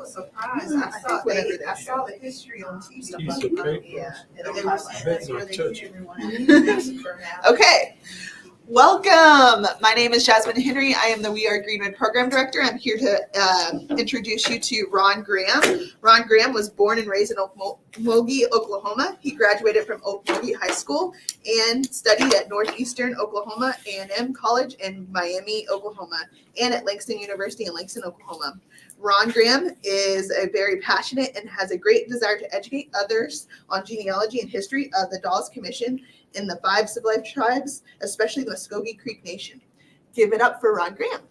was surprised. I saw the history on TV. Yeah, and it was that's where they get everyone. Okay. Welcome. My name is Jasmine Henry. I am the We Are Greenwood Program Director. I'm here to introduce you to Ron Graham. Ron Graham was born and raised in Okmulgee, Oklahoma. He graduated from Okmulgee High School and studied at Northeastern Oklahoma A&M College in Miami, Oklahoma, and at Langston University in Langston, Oklahoma. Ron Graham is a very passionate and has a great desire to educate others on genealogy and history of the Dawes Commission in the 5 civilized tribes, especially the Muscogee Creek Nation. Give it up for Ron Graham.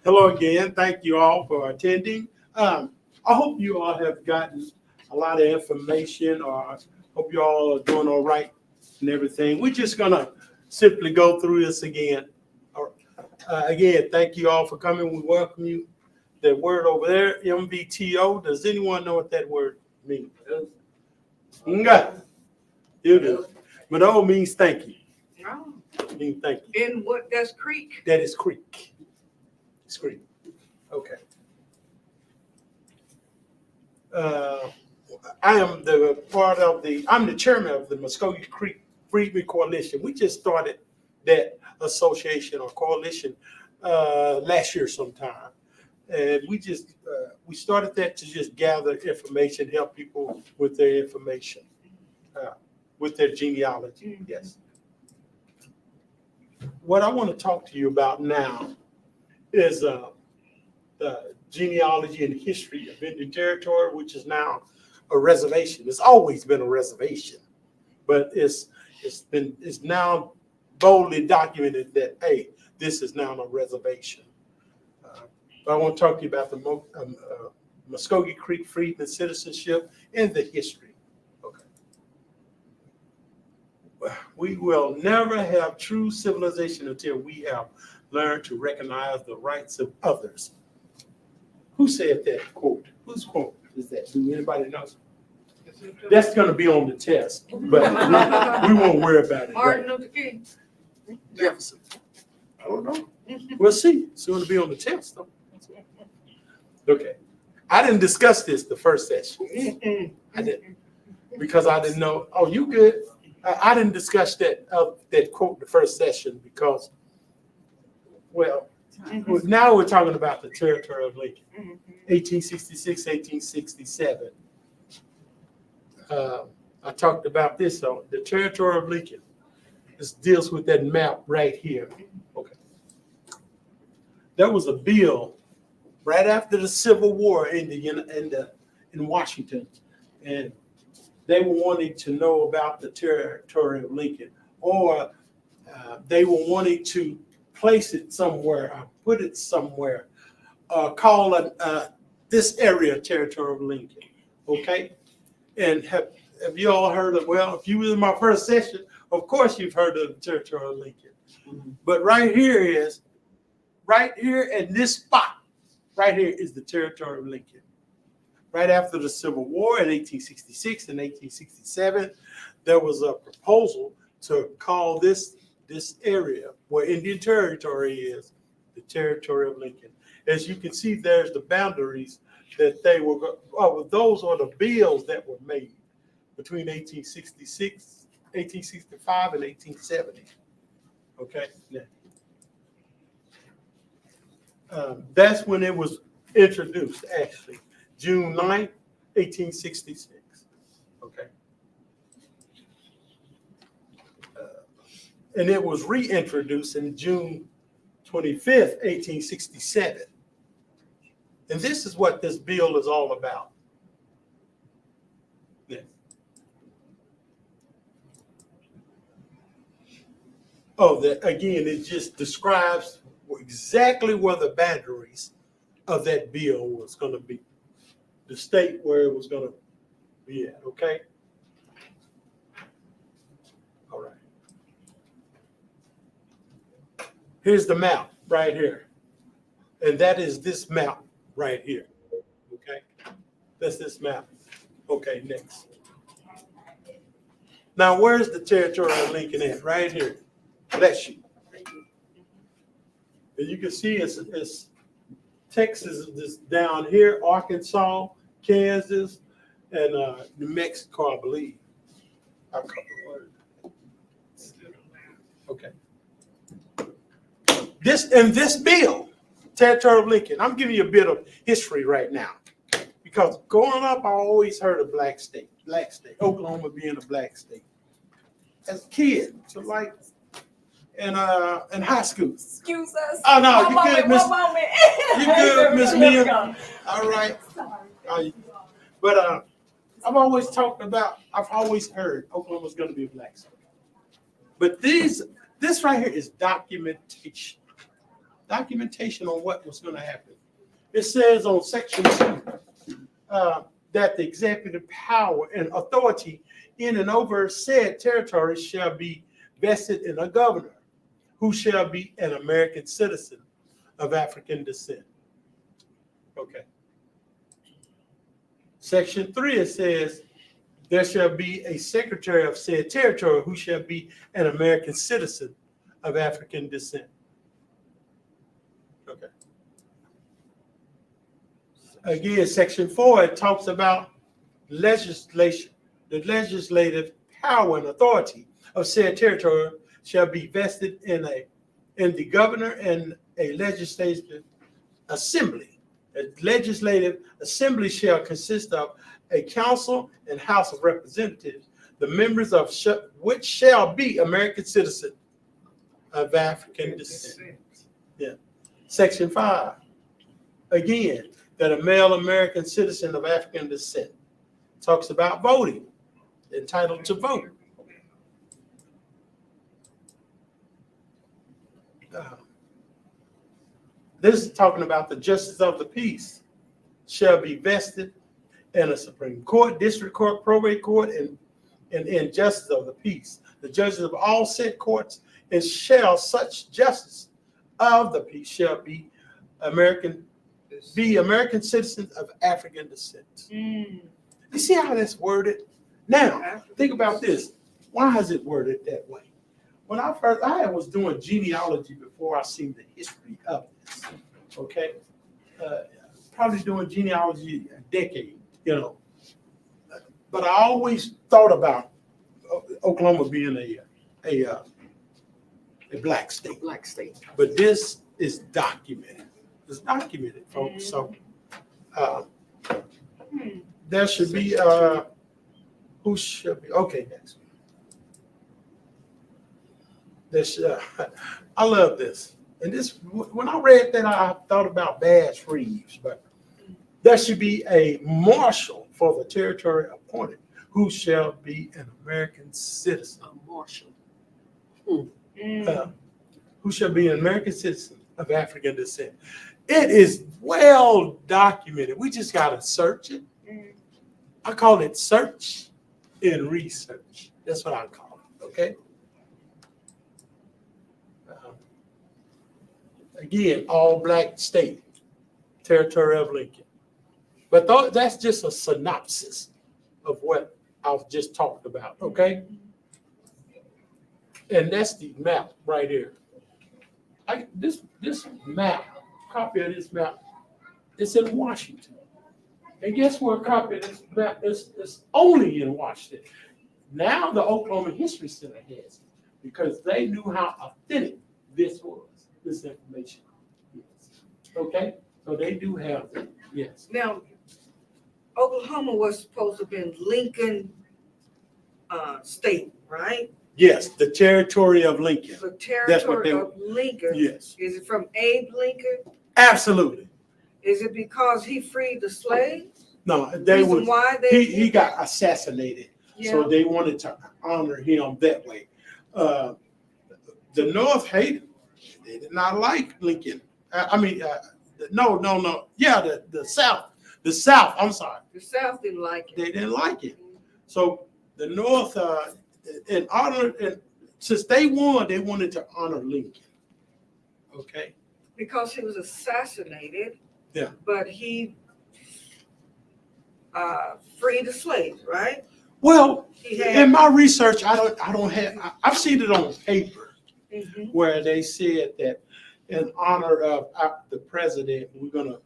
Hello again. Thank you all for attending. I hope you all have gotten a lot of information, or I hope you all are doing all right and everything. We're just going to simply go through this again. Again, thank you all for coming. We welcome you. That word over there, MVTO, does anyone know what that word means? Okay. You do. But O means thank you. Oh. It means thank you. And what does creek? That is creek. It's creek. Okay. I'm the chairman of the Muscogee Creek Freedmen Coalition. We just started that association or coalition last year sometime. And we started that to just gather information, help people with their information, with their genealogy. Yes. What I want to talk to you about now is the genealogy and history of Indian Territory, which is now a reservation. It's always been a reservation, but it's now boldly documented that, hey, this is now a reservation. I want to talk to you about the Muscogee Creek Freedmen citizenship and the history. Okay. We will never have true civilization until we have learned to recognize the rights of others. Who said that quote? Whose quote is that? Do anybody know? That's going to be on the test, but we won't worry about it. Martin Luther King. Jefferson. I don't know. We'll see. It's going to be on the test, though. Okay. I didn't discuss this the first session. I didn't. Because I didn't know. Oh, you good. I didn't discuss that quote the first session because, well, now we're talking about the territory of Lincoln, 1866, 1867. I talked about this on the territory of Lincoln. This deals with that map right here. Okay. There was a bill right after the Civil War in Washington, and they were wanting to know about the territory of Lincoln, or they were wanting to place it somewhere, or put it somewhere, call this area territory of Lincoln. Okay, and have you all heard of? Well, if you were in my first session, of course you've heard of the territory of Lincoln. But right here in this spot. Right here is the territory of Lincoln. Right after the Civil War in 1866 and 1867, there was a proposal to call this area where Indian Territory is the territory of Lincoln. As you can see, there's the boundaries that they were. Those are the bills that were made between 1866, 1865, and 1870. Okay. Now, that's when it was introduced, actually, June 9th, 1866. Okay. And it was reintroduced in June 25th, 1867. And this is what this bill is all about. Yeah. Oh, again, it just describes exactly where the boundaries of that bill was going to be, the state where it was going to be at, okay? All right. Here's the map right here. And that is this map right here, okay? That's this map. Okay, next. Now, where's the territory of Lincoln at? Right here. Bless you. And you can see it's Texas is down here, Arkansas, Kansas, and New Mexico, I believe. Okay. This bill, Territory of Lincoln, I'm giving you a bit of history right now. Because growing up, I always heard of black state, Oklahoma being a black state. As a kid, so like in high school. Excuse us. Oh no, One you moment, good, Miss? one moment. You good, Miss Here we Mia? go. All right. But I've always heard Oklahoma's going to be a black state. But this right here is documentation. Documentation on what was going to happen. It says on section 2 that the executive power and authority in and over said territory shall be vested in a governor who shall be an American citizen of African descent. Okay. Section 3, it says there shall be a secretary of said territory who shall be an American citizen of African descent. Okay. Again, section 4, it talks about legislation. The legislative power and authority of said territory shall be vested in the governor and a legislative assembly. A legislative assembly shall consist of a council and House of Representatives, the members of which shall be American citizens of African descent. Yeah. Section 5, again, that a male American citizen of African descent talks about voting, entitled to vote. This is talking about the justice of the peace shall be vested in a Supreme Court, District Court, Probate Court, and justice of the peace. The judges of all said courts, and shall such justice of the peace shall be American citizens of African descent. You see how that's worded? Now, think about this. Why is it worded that way? When I was doing genealogy before I seen the history of this. Okay, probably doing genealogy a decade, But I always thought about Oklahoma being a black state. Black state. But this is documented. It's documented, folks. So there should be who should be okay next. I love this. And this, when I read that, I thought about Bass Reeves, but there should be a marshal for the territory appointed who shall be an American citizen. A marshal. Who shall be an American citizen of African descent. It is well documented. We just got to search it. I call it search and research. That's what I call it, okay? Again, all black state, territory of Lincoln. But that's just a synopsis of what I've just talked about, okay? And that's the map right here. This map, copy of this map, it's in Washington. And guess where a copy of this map is only in Washington. Now the Oklahoma History Center has it because they knew how authentic this was. This information. Yes. Okay? So they do have that. Yes. Now, Oklahoma was supposed to have been Lincoln state, right? Yes, the territory of Lincoln. The territory of Lincoln. Yes. Is it from Abe Lincoln? Absolutely. Is it because he freed the slaves? No, they Reason was why they he got assassinated. Yeah. So they wanted to honor him that way. The North hated him. They did not like Lincoln. No. Yeah, the South. The South, I'm sorry. The South didn't like it. They didn't like it. So the North, in honor, and since they won, they wanted to honor Lincoln. Okay. Because he was assassinated. Yeah. But he freed the slaves, right? Well, He had, in my research, I don't have. I've seen it on paper. Mhm. Where they said that in honor of the president, we want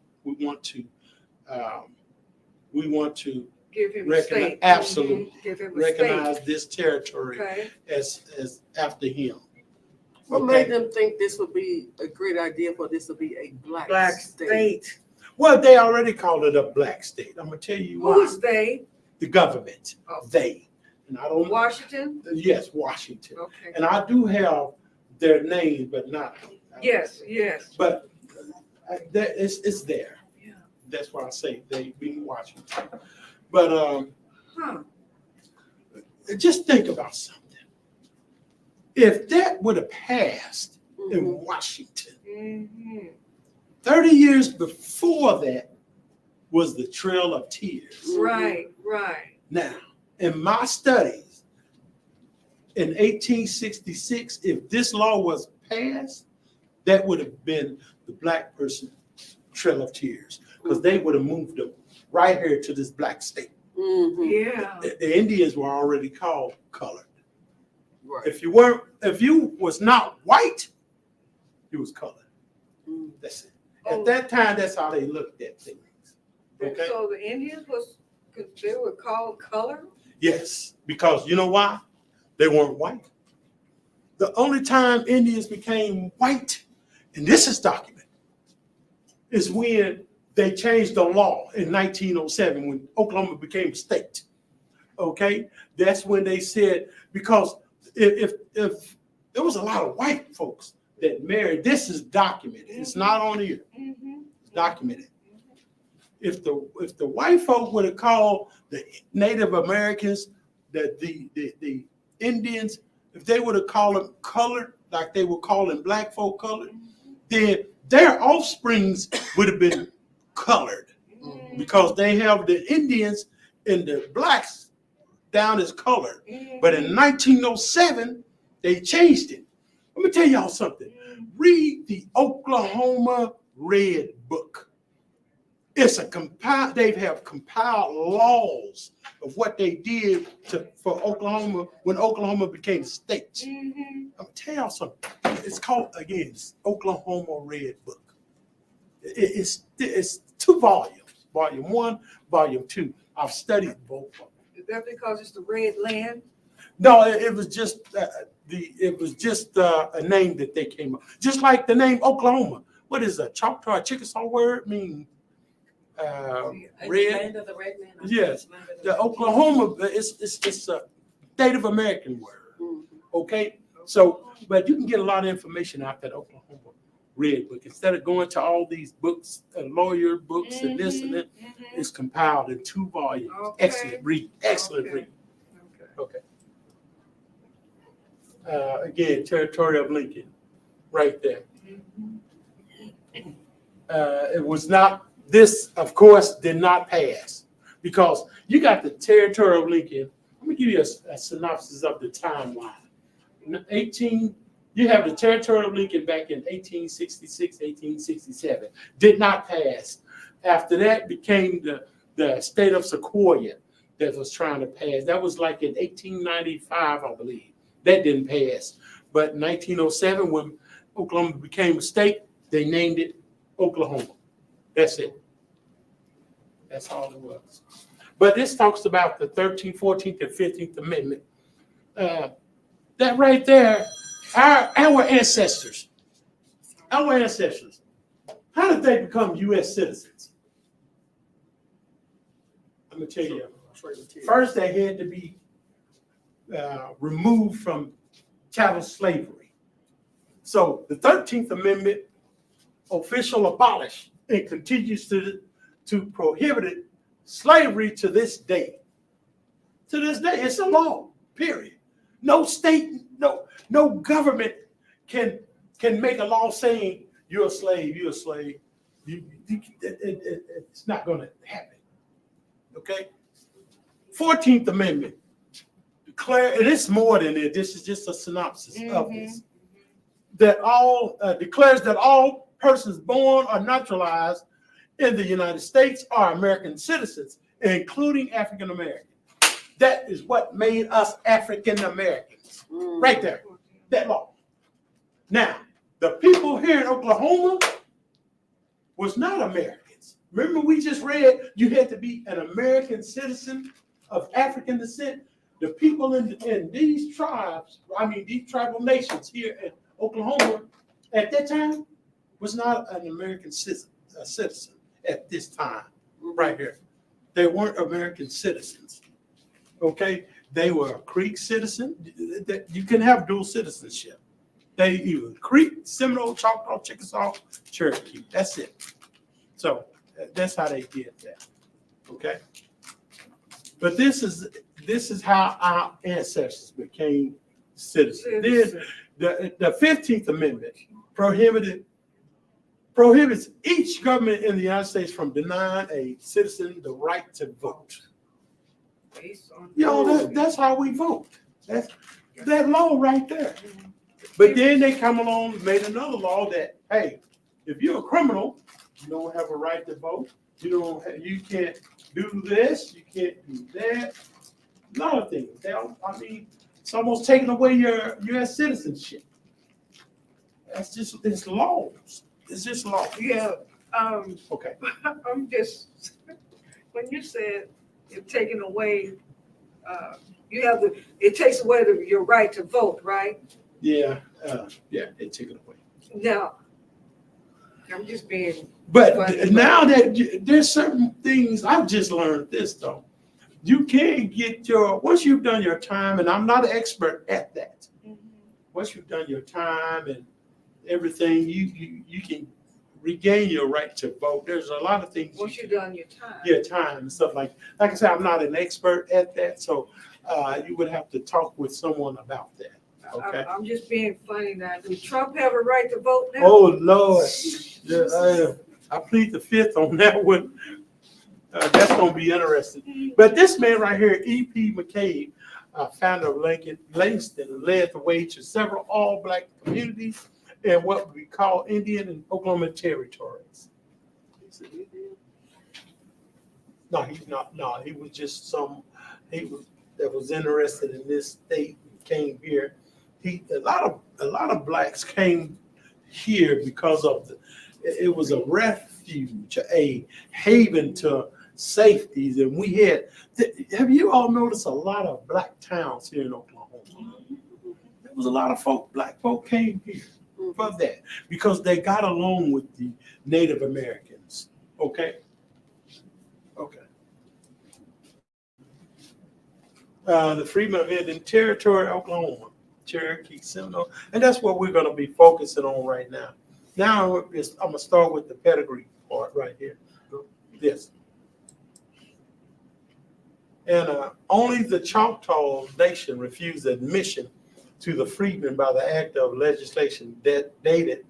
to Give him a recognize, state. absolutely, Give him a recognize state. this territory Okay. as after him. What Okay. made them think this would be a great idea for this to be a black state? Well, they already called it a black state. I'm gonna tell you why. Who's they? The government, Oh. they, and I don't. Washington? Yes, Washington, Okay. and I do have their names, but not. Yes, yes. But it's there. Yeah. That's why I say they being Washington. But Huh. just think about something. If that would have passed in Mhm. Washington, Mm-hmm. 30 years before that was the Trail of Tears. Right, right. Now, in my studies, in 1866, if this law was passed, that would have been the black person Trail of Tears, because they would have moved them right here to this black state. Mhm. Yeah. The Indians were already called colored. Right. If you was not white, you was colored. Mhm. That's it. Oh. At that time, that's how they looked at things. Okay. So the Indians they were called color? Yes, because you know why? They weren't white. The only time Indians became white, and this is documented, is when they changed the law in 1907 when Oklahoma became a state. Okay, that's when they said, because if there was a lot of white folks that married, this is documented. It's not on here. Mm-hmm. It's documented. If the white folk would have called the Native Americans, the Indians, if they would have called them colored, like they were calling black folk colored, then their offsprings would have been colored, because they have the Indians and the blacks down as colored. But in 1907, they changed it. Let me tell y'all something. Read the Oklahoma Red Book. It's they have compiled laws of what they did for Oklahoma when Oklahoma became a state. Mm-hmm. I'm gonna tell y'all something. It's called, again, it's Oklahoma Red Book. It's 2 volumes, volume 1, volume 2. I've studied both of them. Is that because it's the red land? No, it was just a name that they came up. Just like the name Oklahoma. What is a Choctaw Chickasaw word mean? Red. Land of the red man. Yes, the Oklahoma it's a Native American word. Mhm. Okay, so but you can get a lot of information out that Oklahoma Red Book instead of going to all these books, lawyer books, and this and that. It's compiled in 2 volumes. Okay. Excellent read. Excellent Okay. read. Okay. Again, territory of Lincoln, right there. It was not. This, of course, did not pass because you got the territory of Lincoln. Let me give you a synopsis of the timeline. You have the territory of Lincoln back in 1866, 1867. Did not pass. After that became the state of Sequoia that was trying to pass. That was like in 1895, I believe. That didn't pass. But in 1907, when Oklahoma became a state, they named it Oklahoma. That's it. That's all it was. But this talks about the 13th, 14th, and 15th Amendment. That right there, our ancestors, how did they become U.S. citizens? I'm going to tell you. First, they had to be removed from chattel slavery. So the 13th Amendment official abolished and continues to prohibit slavery to this day. To this day, it's a law, period. No state, no government can make a law saying you're a slave, you're a slave. It's not going to happen. Okay? 14th Amendment declare, and it's more than it. This is just a synopsis of this. That all declares that all persons born or naturalized in the United States are American citizens, including African Americans. That is what made us African Americans, right there. That law. Now, The people here in Oklahoma was not Americans. Remember, we just read you had to be an American citizen of African descent. The people in these tribes, these tribal nations here in Oklahoma at that time was not an American citizen at this time, right here. They weren't American citizens, okay? They were a Creek citizen. You can have dual citizenship. They either Creek, Seminole, Choctaw, Chickasaw, Cherokee. That's it. So that's how they did that, okay? But this is how our ancestors became citizens. Then the 15th Amendment prohibits each government in the United States from denying a citizen the right to vote. That's how we vote. That's that law right there. But then they come along and made another law that, hey, if you're a criminal, you don't have a right to vote. You can't do this, you can't do that. A lot of things. It's almost taking away your U.S. citizenship. It's laws. It's just law. Yeah. Okay. I'm just, when you said you're taking away, it takes away your right to vote, right? Yeah, they took it away. Now, I'm just being. But funny, now that there's certain things, I've just learned this though. You can get once you've done your time, and I'm not an expert at that. Once you've done your time and everything, you can regain your right to vote. There's a lot of things. Once you've done your time. Yeah, time and stuff like I said, I'm not an expert at that, so you would have to talk with someone about that. Okay. I'm just being funny now. Does Trump have a right to vote now? Oh Lord, I plead the fifth on that one. That's going to be interesting. But this man right here, E.P. McCabe, founder of Langston, led the way to several all-black communities in what we call Indian and Oklahoma territories. No, he's not. No, he was just that was interested in this state and came here. A lot of blacks came here because of it was a refuge, a haven to safeties, and we had. Have you all noticed a lot of black towns here in Oklahoma? There was a lot of black folk came here for that because they got along with the Native Americans. Okay. The Freedman lived in territory, Oklahoma, Cherokee, Seminole, and that's what we're going to be focusing on right now. Now I'm going to start with the pedigree part right here. This. And only the Choctaw Nation refused admission to the Freedmen by the act of legislation that dated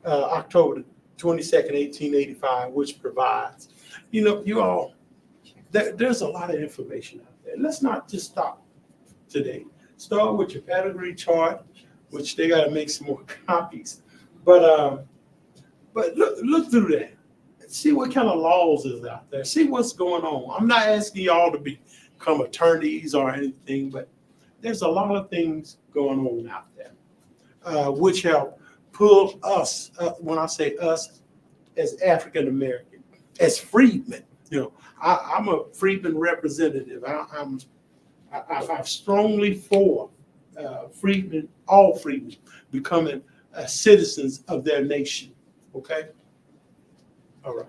October 22nd, 1885, which provides, there's a lot of information out there. Let's not just stop today. Start with your pedigree chart, which they got to make some more copies. But look through that. See what kind of laws is out there. See what's going on. I'm not asking y'all to become attorneys or anything, but there's a lot of things going on out there, which help pull us, when I say us, as African American, as freedmen. I'm a freedman representative. I'm strongly for freedmen, all freedmen, becoming citizens of their nation. Okay. All right.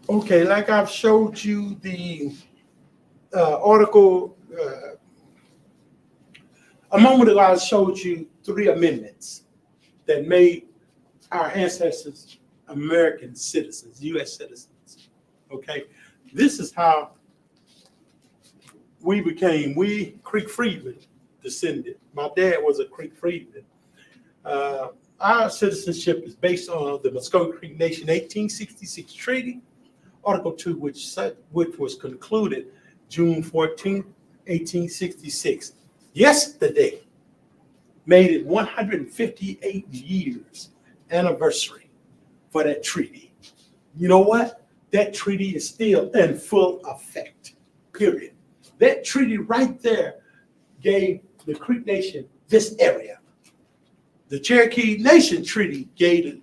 Okay, like I've showed you the article a moment ago, I showed you 3 amendments that made our ancestors American citizens, U.S. citizens. Okay, this is how we Creek Freedmen descended. My dad was a Creek Freedman. Our citizenship is based on the Muscogee Creek Nation 1866 Treaty, Article 2, which was concluded June 14, 1866. Yesterday made it 158 years anniversary for that treaty. You know what? that treaty is still in full effect, period. That treaty right there gave the Creek Nation this area. The Cherokee Nation Treaty gave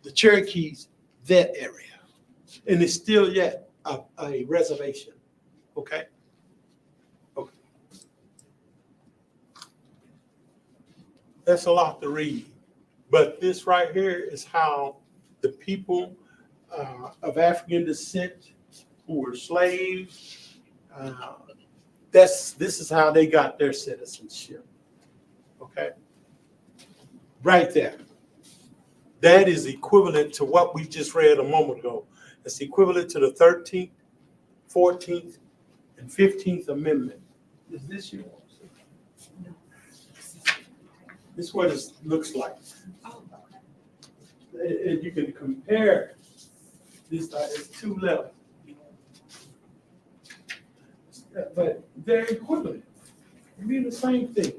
the Cherokees that area. And it's still yet a reservation, okay? Okay. That's a lot to read. But this right here is how the people of African descent who were slaves, this is how they got their citizenship, okay? Right there. That is equivalent to what we just read a moment ago. It's equivalent to the 13th, 14th, and 15th Amendment. Is this yours? No. This is what it looks like. And you can compare this, it's two levels. But they're equivalent. They mean the same thing.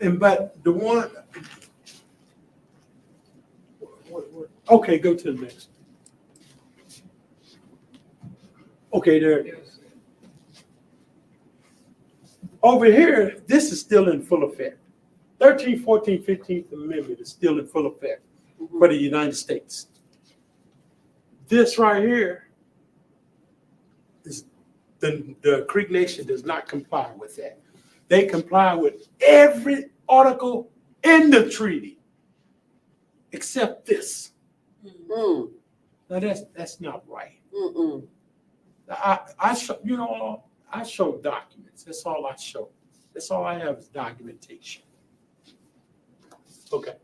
And but the one, okay, go to the next. Okay, there. Over here, this is still in full effect. 13th, 14th, 15th Amendment is still in full effect for the United States. This right here is the Creek Nation does not comply with that. They comply with every article in the treaty except this. Mm. Now that's not right. Mm-mm. I show, you know, I show documents. That's all I show. That's all I have is documentation. Okay.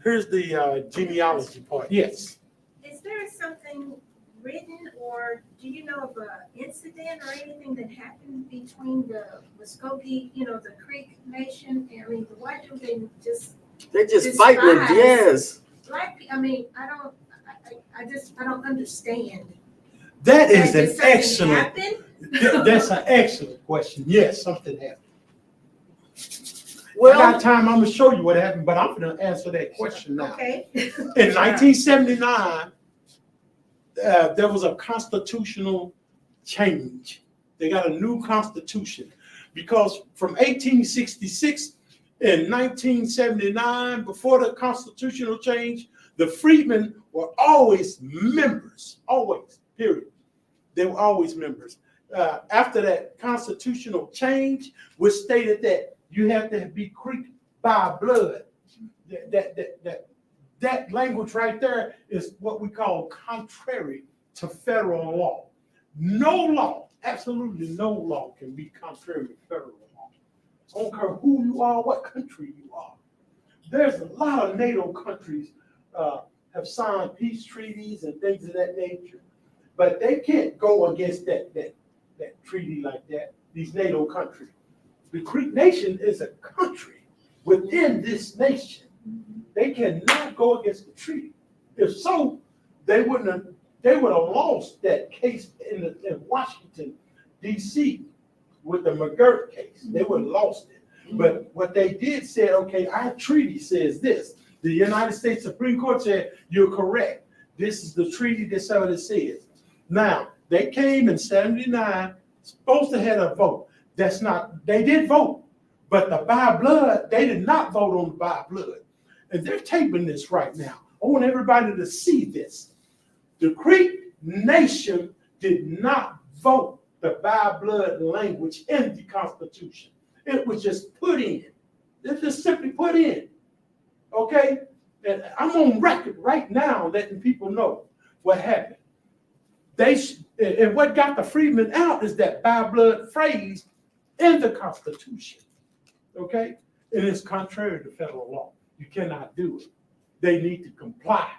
Here's the genealogy part. Yes. Is there something written, or do you know of an incident or anything that happened between the Muscogee, the Creek Nation? I mean, why do they just They just fighting it, despise yes. black people? I mean, I don't understand. That is Did an something excellent. happen? That's an excellent question. Yes, something happened. Well, I got time. I'm gonna show you what happened, but I'm gonna answer that question now. Okay. In 1979, there was a constitutional change. They got a new constitution because from 1866 and 1979, before the constitutional change, the freedmen were always members, always, period. They were always members. After that constitutional change, which stated that you have to be Creek by blood. That language right there is what we call contrary to federal law. No law, absolutely no law can be contrary to federal law. I don't care who you are, what country you are. There's a lot of NATO countries have signed peace treaties and things of that nature, but they can't go against that treaty like that, these NATO countries. The Creek Nation is a country within this nation. They cannot go against the treaty. If so, they would have lost that case in Washington, D.C. with the McGirt case. They would have lost it. But what they did said, okay, our treaty says this. The United States Supreme Court said, you're correct. This is the treaty, this is what it says. Now, they came in 79, supposed to have a vote. That's not, they did vote, but the by blood, they did not vote on the by blood. And they're taping this right now. I want everybody to see this. The Creek Nation did not vote the by blood language in the Constitution. It was just put in. It's just simply put in. Okay? And I'm on record right now letting people know what happened. And what got the freedmen out is that by blood phrase in the Constitution, okay? And it's contrary to federal law. You cannot do it. They need to comply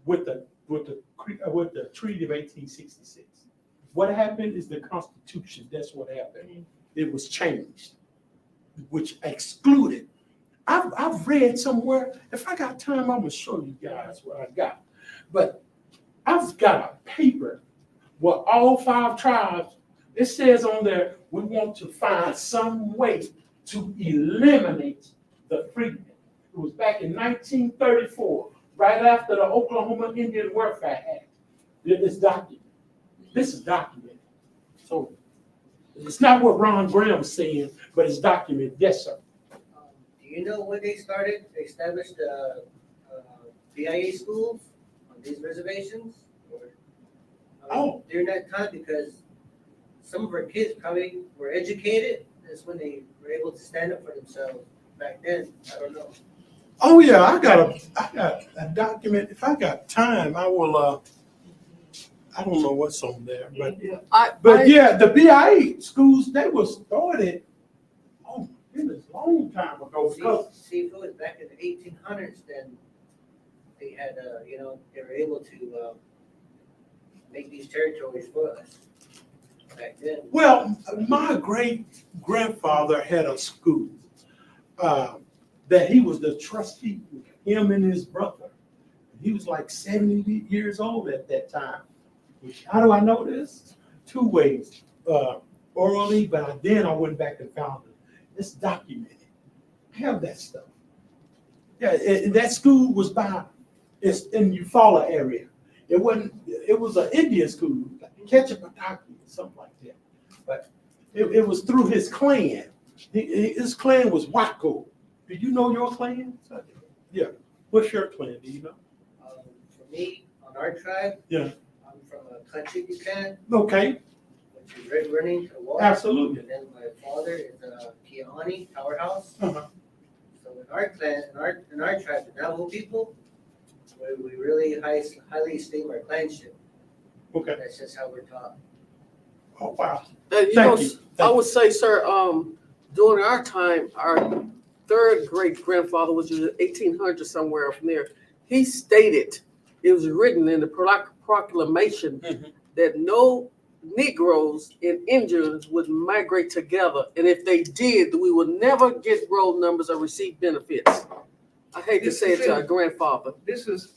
with the Treaty of 1866. What happened is the Constitution. That's what happened. It was changed, which excluded. I've read somewhere. If I got time, I'm gonna show you guys what I got. But I've got a paper where all 5 tribes. It says on there, we want to find some way to eliminate the freedmen. It was back in 1934 right after the Oklahoma Indian Warfare Act. It's documented. This is documented. So it's not what Ron Graham's saying, but it's documented. Yes, sir. Do you know when they established BIA schools on these reservations? During that time, because some of our kids probably were educated, that's when they were able to stand up for themselves back then. I don't know. Oh yeah, I got a document. If I got time, I will. I don't know what's on there, but yeah, the BIA schools, they were started. Oh my goodness, long time ago. See, if it was back in the 1800s, then they had, they were able to make these territories for us back then. Well, my great grandfather had a school that he was the trustee. Him and his brother. He was like 70 years old at that time. How do I know this? 2 ways. Orally, but then I went back and found it. It's documented. I have that stuff. Yeah, and that school was it's in Eufaula area. It was an Indian school, like Ketchupataki, something like that. But it was through his clan. His clan was Waco. Do you know your clan? Yeah. What's your clan? Do you know? For me, on our tribe, Yeah. I'm from a country Buchanan, Okay. which is Red Running to the Wall. Absolutely. And then my father is Kiahani, Powerhouse. Uh-huh. So in our clan, in our tribe, the Navajo people, we really highly esteem our clanship. Okay. That's just how we're taught. Oh wow. You know, I would say, sir, during our time, our third great grandfather, which was 1800 somewhere from there, he stated, it was written in the proclamation that no Negroes and Indians would migrate together, and if they did, we would never get roll numbers or receive benefits. I hate to say it to our grandfather. It was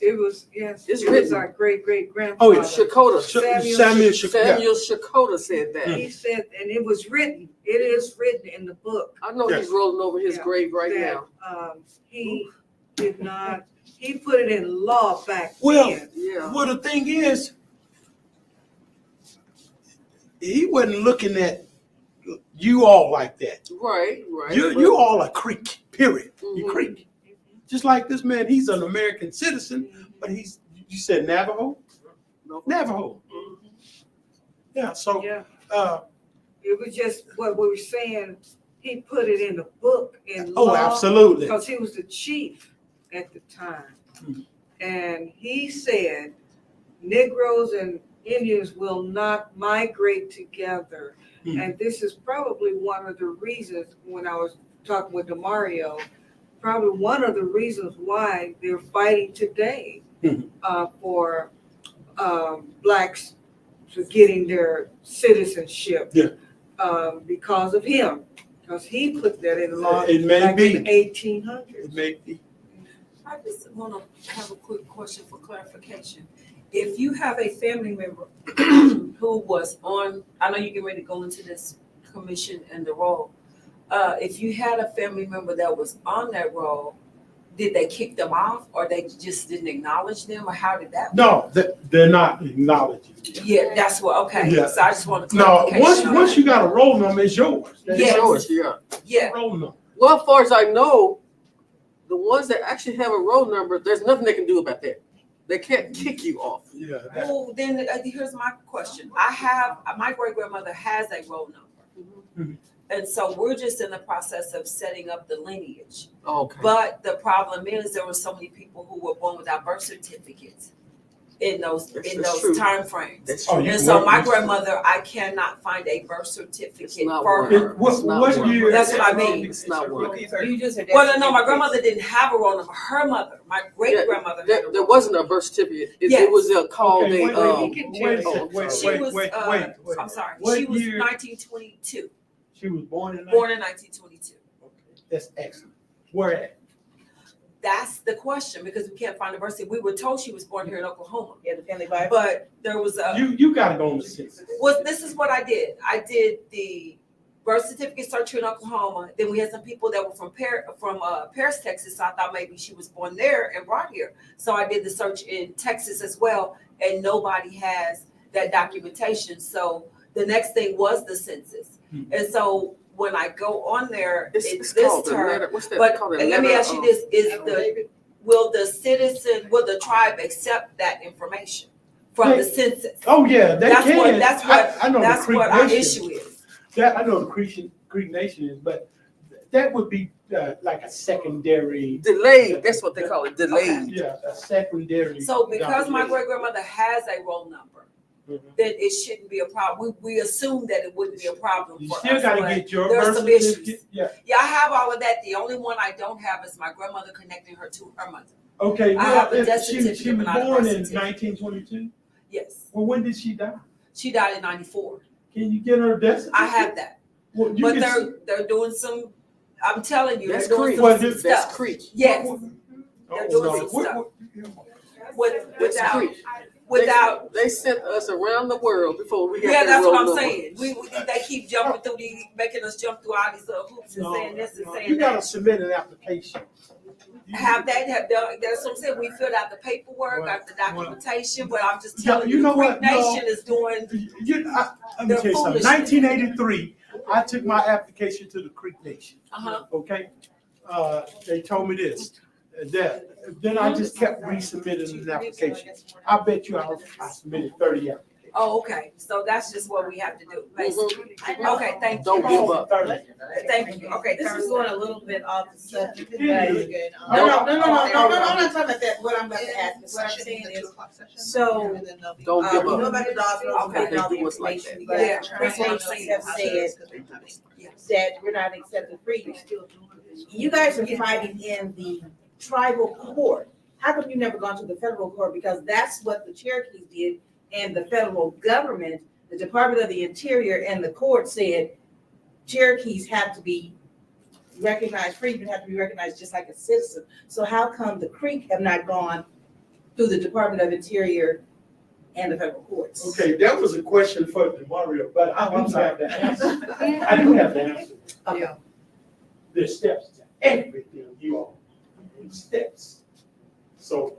written. our great grandfather. Oh yeah, Shakota. Samuel Shakota said that. He said, and it was written. It is written in the book. I know he's rolling over his grave right now. He did not. He put it in law back Well, then. Yeah. Well, the thing is, he wasn't looking at you all like that. Right. You all are Creek, period. You Mhm. Creek. Just like this man, he's an American citizen, but you said Navajo? No. Navajo. Yeah, so, Yeah. It was just what we were saying. He put it in the book in law. oh, absolutely. Because he was the chief at the time. Mhm. And he said, Negroes and Indians will not migrate together. Mhm. And this is probably one of the reasons, when I was talking with DeMario, probably one of the reasons why they're fighting today Mhm. for blacks for getting their citizenship. Yeah. Because of him. Because he put that in law It may back be. in the 1800s. It may be. I just want to have a quick question for clarification. If you have a family member who was on, I know you get ready to go into this commission and the role. If you had a family member that was on that role, did they kick them off, or they just didn't acknowledge them, or how did that? No, they're not acknowledging. Yeah, that's what. Okay, Yeah. so I just want to. No, once you got a roll number, it's yours. That's Yes. yours. Yeah. Roll number. Well, as far as I know, the ones that actually have a roll number, there's nothing they can do about that. They can't kick you off. Yeah. Well, then here's my question. I have my great grandmother has a roll number. Mhm. And so we're just in the process of setting up the lineage. Okay. But the problem is there were so many people who were born without birth certificates in those That's true. timeframes. That's Oh, true. you- And so my grandmother, I cannot find a birth certificate It's not for one. her. What year? That's what I mean. It's not one. Well, no, my grandmother didn't have a roll number. Her mother, my great grandmother, had a There roll wasn't number. a birth certificate. Yes. It was called Okay, a. wait, She was, wait. I'm sorry, What she was year? 1922, She was born in. born in 1922. Okay, that's excellent. Where at? That's the question, because we can't find a birth certificate. We were told she was born here in Oklahoma, Yeah, the family Bible. but there was a, You got to go on the census. well, this is what I did. I did the birth certificate search in Oklahoma. Then we had some people that were from Paris, Texas. So I thought maybe she was born there and brought here. So I did the search in Texas as well, and nobody has that documentation. So the next thing was the census. And so when I go on there, it's this called the term. letter. What's that But called? let me ask you this: will the tribe accept that information from the census? Oh, yeah, they That's can. what- that's what- I know That's the Creek what our Nation. issue is. That, I know the Creek Nation is, but that would be like a secondary. Delayed, that's what they call it, delayed. Yeah, a secondary. So because my documentation. great grandmother has a roll number, Mhm. then it shouldn't be a problem. We assume that it wouldn't be a problem You for still us. gotta but get your there's birth some issues. certificate. Yeah, Yeah, I have all of that. The only one I don't have is my grandmother connecting her to her mother. okay, I have well, a death she certificate, was but not a born birth in certificate. 1922. Yes, Well, when did she die? she died in '94. Can you get her death certificate? I have that, Well, you but can they're doing some. I'm telling you, That's they're doing Creek. Well, some this- That's stuff. Creek. Yes, Oh, they're doing no. some stuff. That's Without Creek. without. They sent us around the world before we got Yeah, that that's what roll I'm number. saying. They keep jumping through making us jump through all these little hoops and No, saying this and no, saying you gotta that. submit an application. That's what I'm saying. We filled out the paperwork, got the documentation, but I'm just Yeah, telling you you, know the Creek what? No. Nation is doing. Let me tell They're you something. foolish. 1983, I took my application to the Creek Nation. Uh-huh. Okay, they told me this, that. Then I just kept resubmitting an application. I bet you I submitted 30 applications. Oh, okay. So that's just what we have to do, basically. Okay, thank you. Don't give up. 30. Thank you. Okay, This is going a little bit off the subject. but- Yeah. No, I'm not talking about that, what I'm about to ask, what I'm saying is, so, Don't give we know up. about the Dawes, Okay. getting all the They do us like information, that. but Yeah, Creek that's what I'm Nations saying. have said that we're not accepting Freedman. You guys are fighting in the tribal court. How come you never gone to the federal court? Because that's what the Cherokees did, and the federal government, the Department of the Interior and the court said Cherokees have to be recognized, Freedmen have to be recognized just like a citizen. So how come the Creek have not gone through the Department of Interior and the federal courts? Okay, that was a question for Mario, but I do have the answer. I do have the answer. Okay. There's steps to everything, you all. Steps. So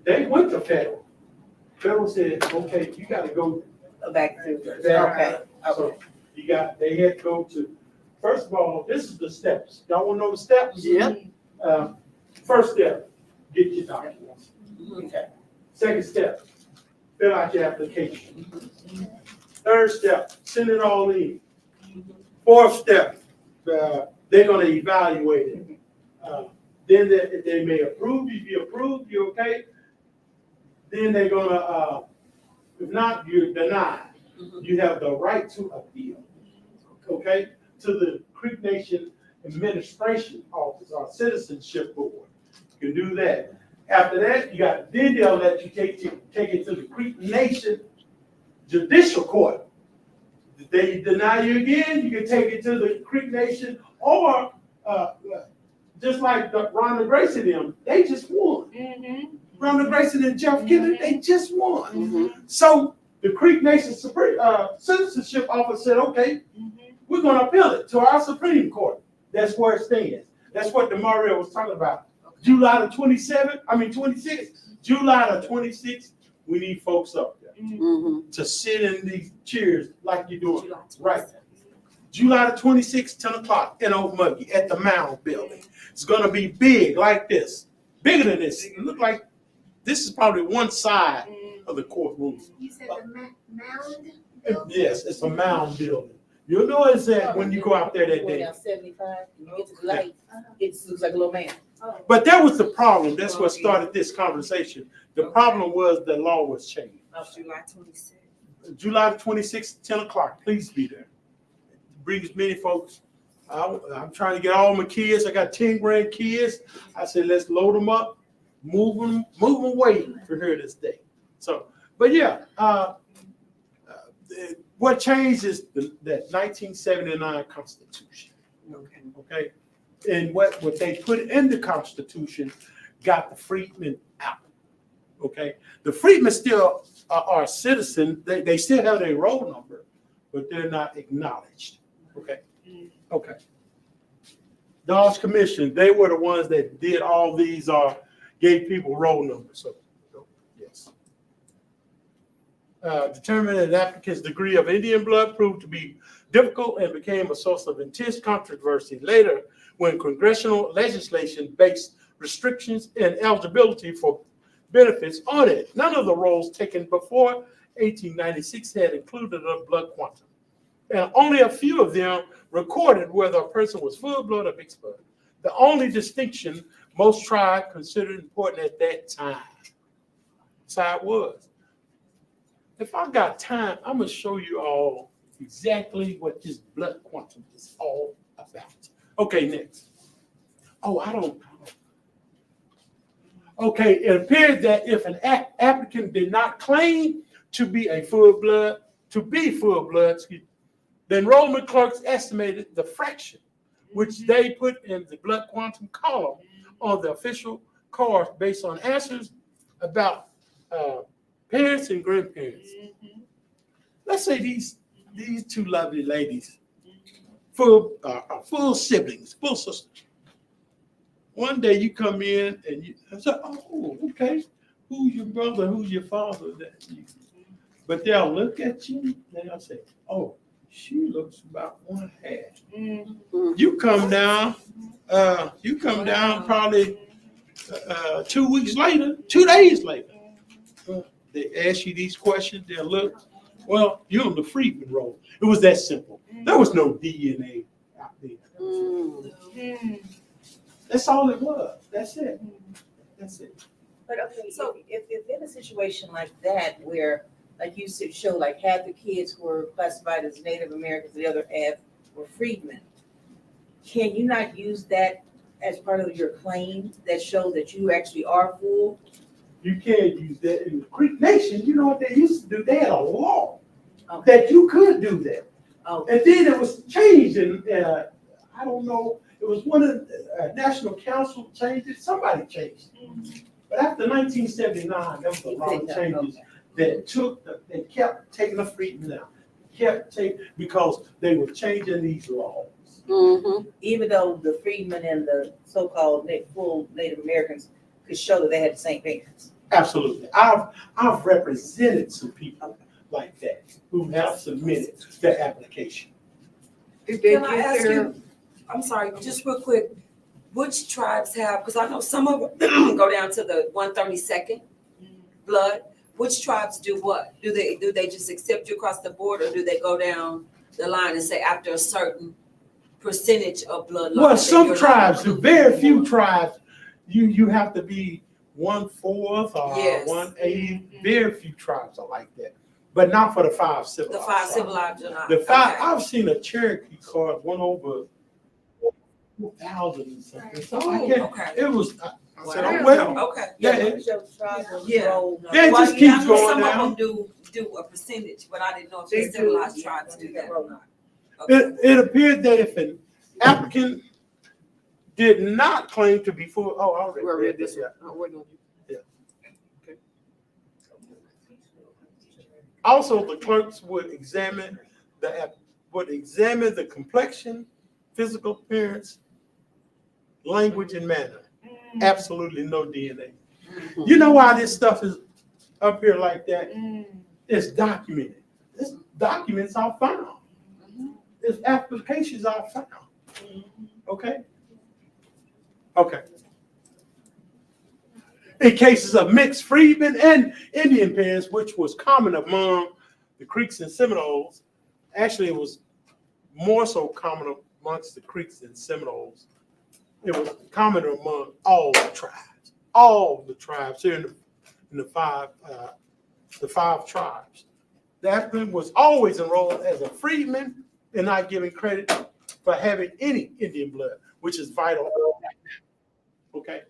they went to federal. Federal said, okay, you gotta go. Back to, there. okay. So they had to go to, first of all, this is the steps. Y'all wanna know the steps? Yep. First step, get your documents. Okay. Second step, fill out your application. Third step, send it all in. Fourth step, they're gonna evaluate it. Then they may approve, if you approve, you're okay. Then they're gonna, if not, you're denied. You have the right to appeal, okay, to the Creek Nation Administration Office or Citizenship Board. You can do that. After that, then they'll let you take it to the Creek Nation Judicial Court. If they deny you again, you can take it to the Creek Nation, or just like Rhonda Grace and them, they just won. Rhonda Grace and Jeff Kennedy, they just won. So the Creek Nation Citizenship Office said, okay, we're gonna appeal it to our Supreme Court. That's where it stands. That's what Mario was talking about. July the 26th, July the 26th, we need folks up there to sit in these chairs like you're doing right. July the 26th, 10 o'clock in Okmulgee at the Mound Building. It's gonna be big like this, bigger than this. It look like this is probably one side of the courtroom. You said the mound building? Yes, it's a mound building. You'll notice that when you go out there that Going day. down 75, you get to the light, it looks like a little man. But that was the problem. That's what started this conversation. The problem was the law was changed. July 26th. July the 26th, 10 o'clock, please be there. Bring as many folks. I'm trying to get all my kids. I got 10 grandkids. I said, let's load them up, move them away for here this day. So, but yeah, what changed is that 1979 Constitution. Okay, and what they put in the Constitution got the freedmen out. Okay, the freedmen still are citizens. They still have their roll number, but they're not acknowledged. Okay, okay. Dawes Commission, they were the ones that did all these, gave people roll numbers, so, yes. Determined that an applicant's degree of Indian blood proved to be difficult and became a source of intense controversy later when congressional legislation based restrictions and eligibility for benefits on it. None of the rolls taken before 1896 had included a blood quantum, and only a few of them recorded whether a person was full blood or mixed blood. The only distinction most tribes considered important at that time. That's how it was. If I got time, I'm gonna show you all exactly what this blood quantum is all about. Okay, next. Oh, I don't. Okay, it appeared that if an applicant did not claim to be full blood, excuse me, the enrollment clerks estimated the fraction, which they put in the blood quantum column on the official cards based on answers about parents and grandparents. Let's say these two lovely ladies, full siblings, full sisters. One day you come in and you say, oh, okay, who's your brother, who's your father? But they'll look at you and they'll say, oh, she looks about one half. You come down probably 2 weeks later, 2 days later. They ask you these questions, they'll look, well, you're on the Freedman roll. It was that simple. There was no DNA out there. That's all it was. That's it. That's it. But okay, so if in a situation like that where, like you said, show like half the kids were classified as Native Americans, the other half were freedmen, can you not use that as part of your claim that shows that you actually are full? You can't use that in the Creek Nation. You know what they used to do? They had a law that you could do that. And then it was changed, and I don't know, it was one of the National Council changed it, somebody changed it. But after 1979, there was a lot of changes that they kept taking the freedmen out. Because they were changing these laws. Even though the freedmen and the so-called full Native Americans could show that they had the same parents. Absolutely. I've represented some people like that who have submitted their application. Can I ask you, I'm sorry, just real quick, which tribes have, because I know some of them go down to the 132nd blood. Which tribes do what? Do they just accept you across the board, or do they go down the line and say after a certain percentage of blood? Well, some tribes do. Very few tribes, you have to be 1/4 or 1/8. Very few tribes are like that, but not for the 5 civilized. The 5 civilized. The 5. I've seen a Cherokee card went over 4,000 and something. So it was. I said, oh, well, okay. Yeah, Just keeps going some down. of them do a percentage, but I didn't know if the civilized tribes do that or not. It appeared that if an applicant did not claim to be full, I already read this. Yeah. Okay. Also, the clerks would examine the complexion, physical appearance, language, and manner. Absolutely no DNA. You know why this stuff is up here like that? It's documented. This documents are found. This applications are found. Okay? Okay. In cases of mixed freedmen and Indian parents, which was common among the Creeks and Seminoles, actually it was more so common amongst the Creeks and Seminoles. It was common among all the tribes here in the five tribes. The applicant was always enrolled as a freedman and not given credit for having any Indian blood, which is vital. Okay,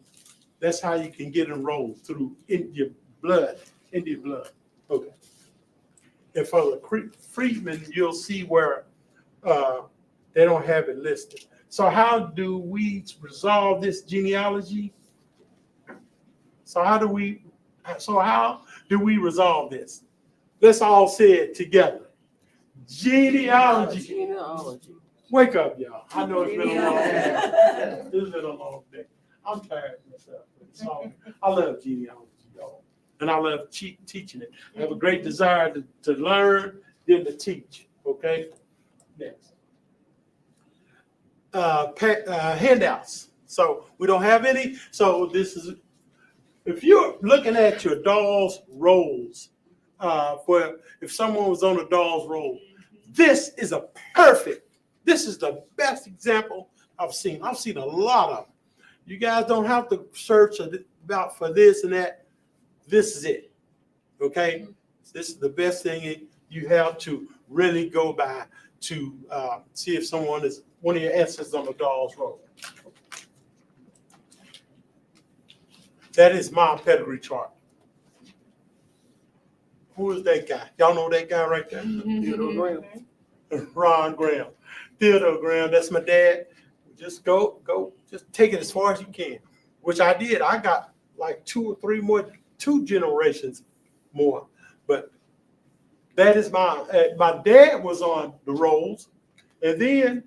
that's how you can get enrolled, through Indian blood. Okay, and for the freedmen, you'll see where they don't have it listed. So how do we resolve this genealogy? So how do we resolve this? Let's all say it together. Genealogy. Wake up, y'all. I know it's been a long day. It's been a long day. I'm tired myself. But it's all, I love genealogy, y'all. And I love teaching it. I have a great desire to learn, then to teach. Okay? Next. Handouts. So we don't have any. So this is, if you're looking at your Dawes rolls, for if someone was on a Dawes roll, this is the best example I've seen. I've seen a lot of them. You guys don't have to search about for this and that. This is it. Okay? This is the best thing you have to really go by to see if someone is one of your ancestors on the Dawes roll. That is my pedigree chart. Who is that guy? Y'all know that guy right there? Theodore Graham. Ron Graham. Theodore Graham, that's my dad. Just go, just take it as far as you can, which I did. I got like 2 or 3 more, 2 generations more. But that is my dad was on the rolls, and then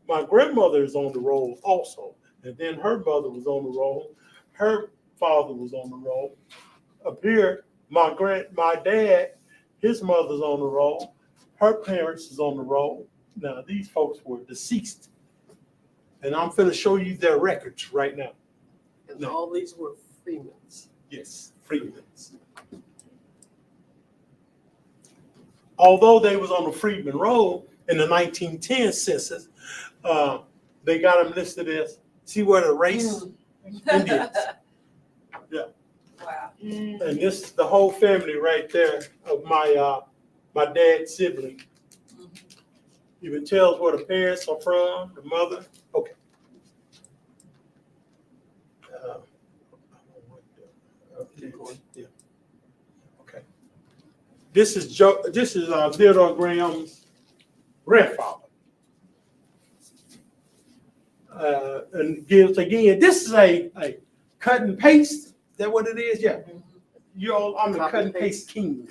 my grandmother is on the roll also. And then her mother was on the roll. Her father was on the roll. Up here, my dad, his mother's on the roll. Her parents is on the roll. Now, these folks were deceased. And I'm going to show you their records right now. And all these were Freedmans. Yes, Freedmans. Although they was on the Freedman roll in the 1910 census, they got them listed as, see what a race? Indians. Yeah. Wow. And this is the whole family right there of my dad's sibling. Even tells where the parents are from, the mother. Okay. Okay. This is Theodore Graham's grandfather. And gives again. This is a cut and paste. Is that what it is? Yeah. I'm the cut and paste king.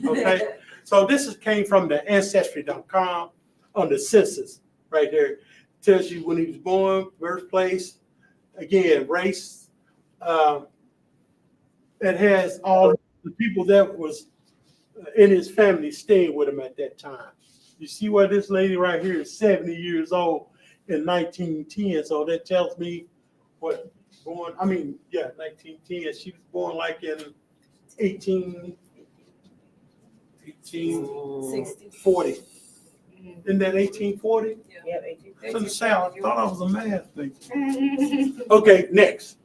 Okay. So this came from the ancestry.com on the census right there. Tells you when he was born, birthplace, again, race. It has all the people that was in his family staying with him at that time. You see where this lady right here is 70 years old in 1910. So that tells me what born, 1910. She was born like in 1840. Isn't that 1840? Yeah, It's in the South. I thought I was a math thing. Okay, next.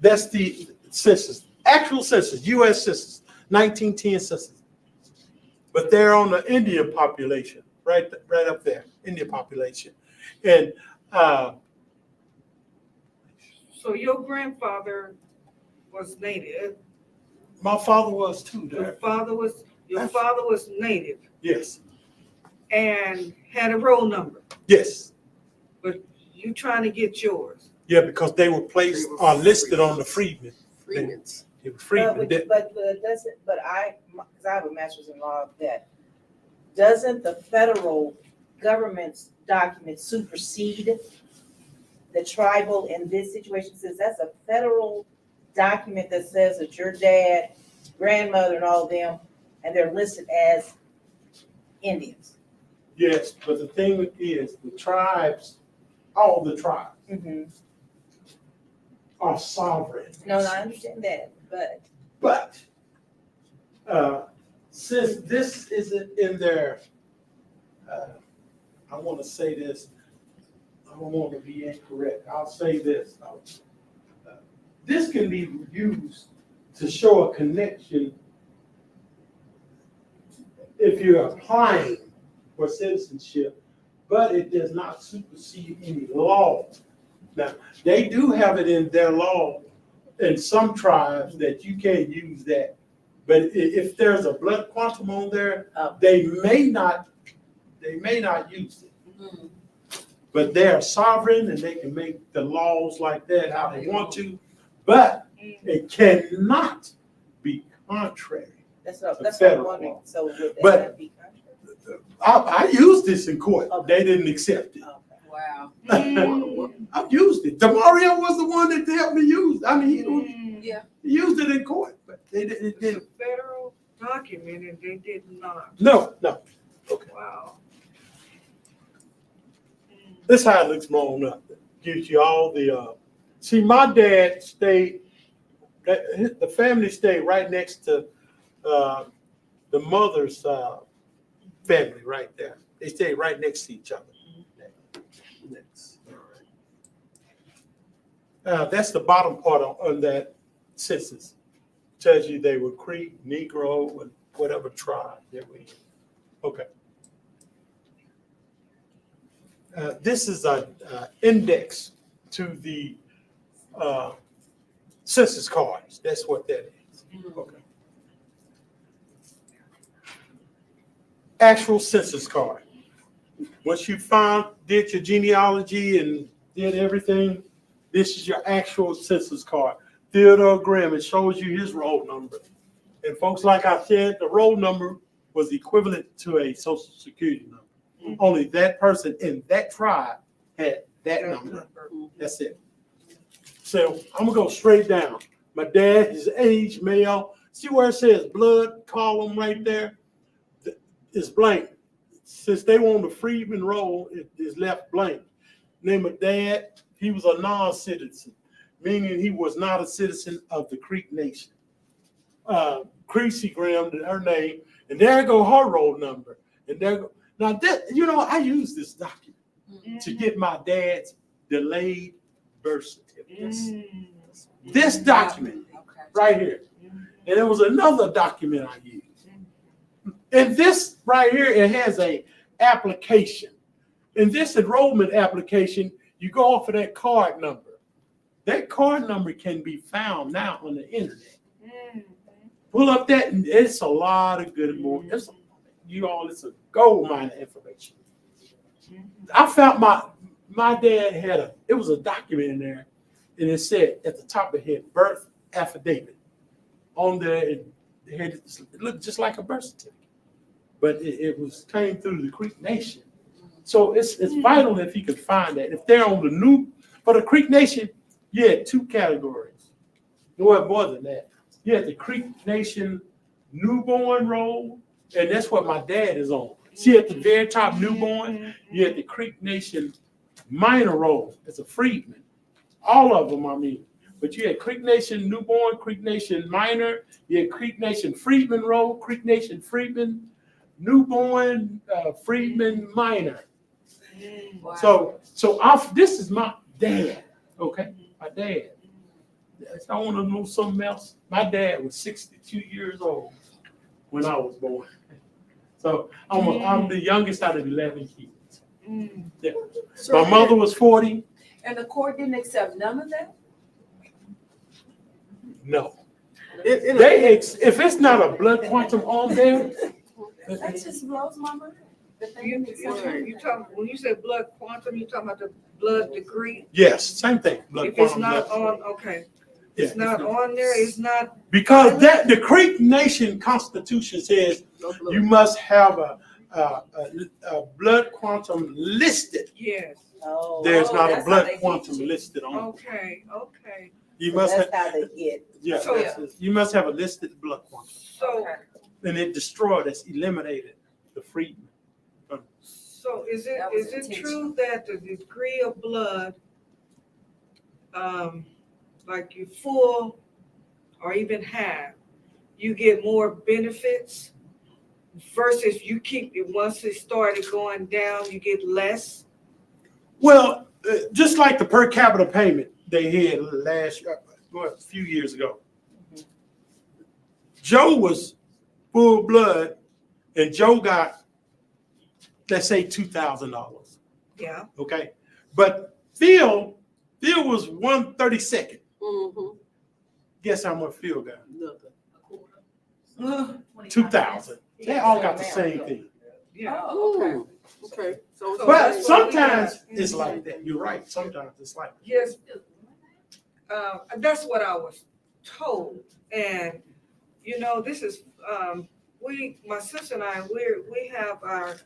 That's the census, actual census, U.S. census, 1910 census. But they're on the Indian population, right up there, Indian population. And So your grandfather was native. my father was too. Your father was native Yes, and had a roll number, yes. but you trying to get yours. Yeah, because they were placed, listed on the Freedmen. Freedmans. They were Freedmen. But doesn't, because I have a master's in law, that doesn't the federal government's document supersede the tribal in this situation? Since that's a federal document that says that your dad, grandmother, and all of them, and they're listed as Indians. Yes, but the thing is, the tribes, all the tribes are sovereign. No, I understand that, But since this isn't in their, I want to say this, I don't want to be incorrect. I'll say this. This can be used to show a connection if you're applying for citizenship, but it does not supersede any law. Now, they do have it in their law in some tribes that you can't use that. But if there's a blood quantum on there, they may not use it. But they are sovereign and they can make the laws like that how they want to. But it cannot be contrary. that's what I'm wondering. So would that But- not be contrary? I used this in court. They didn't accept it. Wow. I've used it. Demario was the one that helped me use. I mean, Yeah. he used it in court, but they It's a didn't. federal document and they did not. No. Okay. Wow. This how it looks grown up. Gives you all the. See, my dad stayed. The family stayed right next to the mother's family right there. They stayed right next to each other. Next. That's the bottom part on that census. Tells you they were Creek, Negro, and whatever tribe they were in. Okay. This is an index to the census cards. That's what that is. Okay. Actual census card. Once you did your genealogy and did everything, this is your actual census card. Theodore Graham, it shows you his roll number. And folks, like I said, the roll number was equivalent to a social security number. Only that person in that tribe had that number. That's it. So I'm gonna go straight down. My dad, his age, male. See where it says blood column right there? It's blank. Since they want the Freedman roll, it is left blank. Name of dad, he was a non-citizen, meaning he was not a citizen of the Creek Nation. Creasy Graham, her name, and there go her roll number. And there go. Now, I use this document to get my dad's delayed birth certificate. This document right here. And there was another document I used. And this right here, it has a application. In this enrollment application, you go off of that card number. That card number can be found now on the internet. Pull up that, and it's a lot of good more. It's a gold mine of information. I found my dad had it was a document in there, and it said at the top it had birth affidavit. On there, it looked just like a birth certificate, but it came through the Creek Nation. So it's vital if you could find that. If they're on for the Creek Nation, you had two categories. Well, more than that. You had the Creek Nation newborn roll, and that's what my dad is on. See at the very top, newborn, you had the Creek Nation minor roll. It's a Freedman. All of them, I mean. But you had Creek Nation newborn, Creek Nation minor, you had Creek Nation Freedman roll, Creek Nation Freedman, newborn, Freedman minor. Wow. So this is my dad, okay? My dad. If I want to know something else, my dad was 62 years old when I was born. So I'm the youngest out of 11 kids. Yeah. So My mother was 40. And the court didn't accept none of that? No. If it's not a blood quantum on there, That just blows my mind. that they didn't accept it. When you say blood quantum, you talking about the blood degree? yes, same thing. Blood If it's quantum, not blood- on, okay, yeah, it's not on there, it's not, because the Creek Nation Constitution says you must have a blood quantum listed. yes, There's Oh, not a that's how blood they quantum get you. listed on. okay, okay. You must have, That's how they get. yeah, So- you must have a listed blood quantum, So, Okay. and it destroyed, it's eliminated the Freedman. so is That was it intentional. true that the degree of blood, like you full or even half, you get more benefits versus you keep it, once it started going down, you get less? Well, just like the per capita payment they had a few years ago. Joe was full blood, and Joe got, let's say, $2,000. Yeah. Okay, but Phil was 1/32. Mm-hmm. Guess how much Phil got? Nothing. 2,000. They all got the same thing. Yeah. Oh, okay. Okay. So So But that's what we sometimes got. it's like that. You're right. Sometimes it's like that. Yes. That's what I was told. And, this is, my sister and I, we have our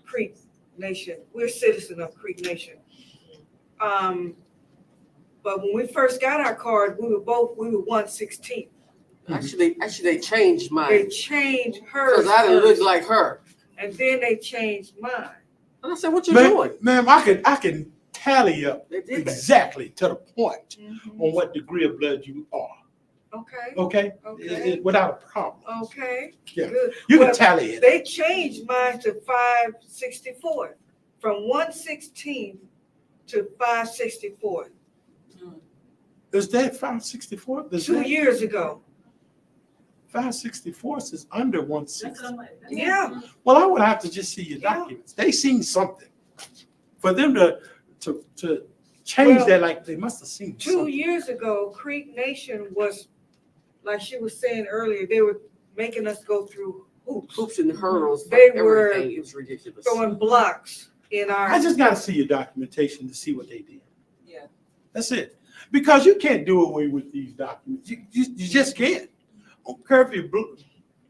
Creek Nation. We're citizens of Creek Nation. But when we first got our card, we were 1/16. Actually, they changed They mine changed hers because I didn't look first, like her. and then they changed mine. And I said, "What you doing?" Ma'am, I can tally up They did that. exactly to the point on what degree of blood you are. Okay, Okay? Okay. Without a problem. okay, Yeah. good. You Well, can tally it. They changed mine to 5/64, from 1/16 to 5/64, Is that 564? 2 years ago. 564 is under 160. Yeah, Well, I would have to just see your Yeah. documents. They seen something. For them to change Well, that, like they must have seen 2 something. years ago, Creek Nation was, like she was saying earlier, they were making us go through hoops, Hoops and hurdles. For They were everything. It was ridiculous. throwing blocks in our. I just got to see your documentation to see what they did. Yeah. That's it. Because you can't do away with these documents. You just can't. I don't care if you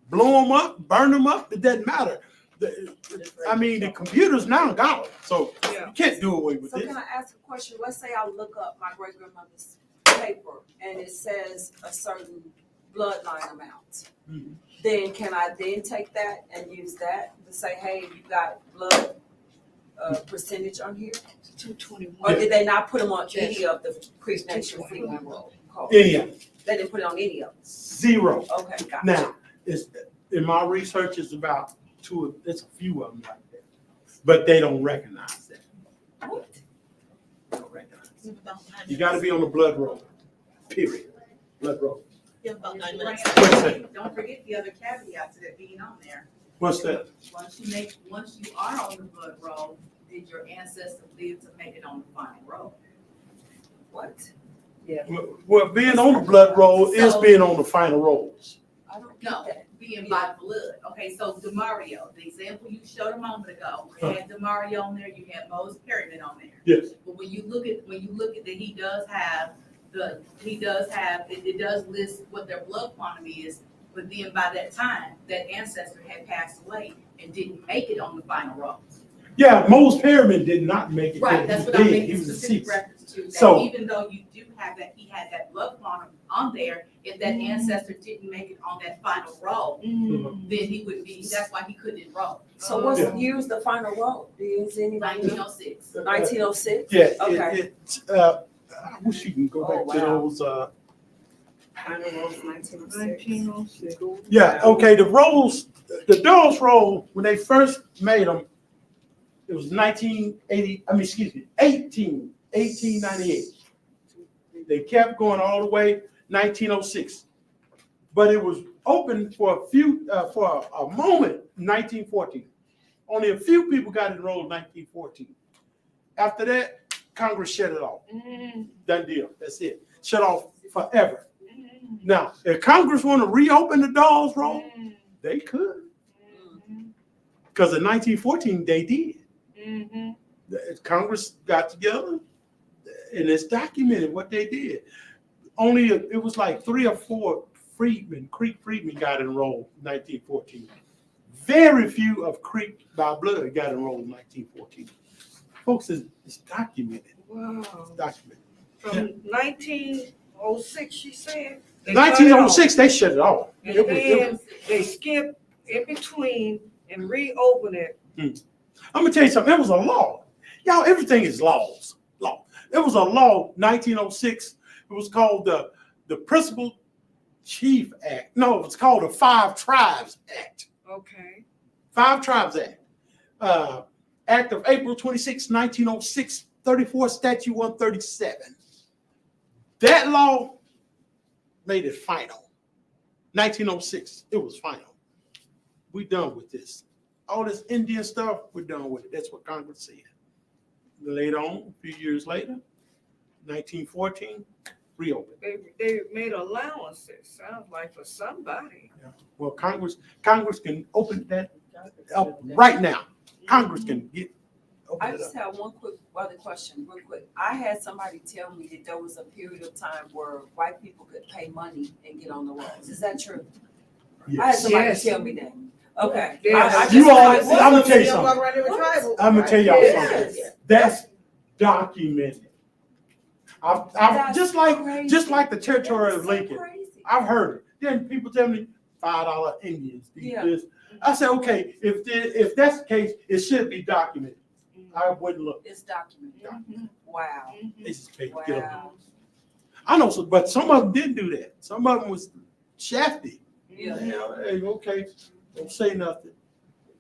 blow them up, burn them up, it doesn't matter. The computers now got them, so Yeah. you can't do away with So this. can I ask a question? Let's say I look up my great grandmother's paper and it says a certain bloodline amount. Mhm. Then can I then take that and use that to say, hey, you got blood percentage on here? 221. Or did they not put them on any of the Creek Nation Freedman roll call? Any of them. They didn't put it on any of them? Zero. Okay, gotcha. Now, in my research, it's about there's a few of them like that, but they don't recognize that. What? They don't recognize it. You got to be on the blood roll. Period. Blood roll. About 9 minutes. What's that? Don't forget the other caveat to that being on there. What's that? Once you are on the blood roll, did your ancestor live to make it on the final roll? What? Well, being on the blood roll is being on the final rolls. I don't No, get that. being by blood. Okay, so DeMario, the example you showed a moment ago, had DeMario on there, you had Mose Perryman on there. Yes. But when you look at that, it does list what their blood quantum is, but then by that time, that ancestor had passed away and didn't make it on the final roll. Yeah, Mose Perryman did not make it. Right, that's what I'm He making was specific deceased. reference to, that So- even though you do have that, he had that blood quantum on there, if that ancestor didn't make it on that final roll, then he would be, that's why he couldn't enroll. So what's Yeah. the year is the final roll? Does anybody know? 1906. 1906? Yeah, Okay. I wish you can go Oh, back to wow. those, Final roll is 1906. 1906. yeah, okay, the rolls, the Dawes roll, when they first made them, it was 1898. They kept going all the way 1906. But it was open for a moment, 1914. Only a few people got enrolled in 1914. After that, Congress shut it off. Done deal. That's it. Shut off forever. Now, if Congress want to reopen the Dawes roll, they could. Because in 1914, they did. Congress got together and it's documented what they did. Only it was like 3 or 4 Creek Freedmen got enrolled in 1914. Very few of Creek by blood got enrolled in 1914. Folks, it's documented. Wow. It's documented. From 1906, she said. 1906, they shut it off. And It was- then they skipped in between and reopened it. I'm gonna tell you something. It was a law. Y'all, everything is laws. Law. It was a law, 1906. It was called the Principal Chief Act. No, it's called the 5 Tribes Act. Okay. 5 Tribes Act. Act of April 26, 1906, 34 Statute 137. That law made it final. 1906, it was final. We done with this. All this Indian stuff, we're done with it. That's what Congress said. Later on, a few years later, 1914, reopened. They made allowances, sounds like, for somebody. Well, Congress can open that up right now. Congress can open I it just up. have one quick other question, real quick. I had somebody tell me that there was a period of time where white people could pay money and get on the rolls. Is that true? I had Yes. somebody Yes. tell me that. Okay. Yes. I just You all, thought- I'm gonna tell you Still walk something. around there with tribal. I'm gonna tell y'all Yes. something. That's documented. I've That's just like the territory That's of so Lincoln. crazy. I've heard it. Then people tell me $5 Indians. Yeah. This. I say, okay, if that's the case, it should be documented. I wouldn't look. It's documented. Wow. This is fake. Get 'em. Wow. I know, but some of them didn't do that. Some of them was shafty. Yeah. Hey, okay, don't say nothing.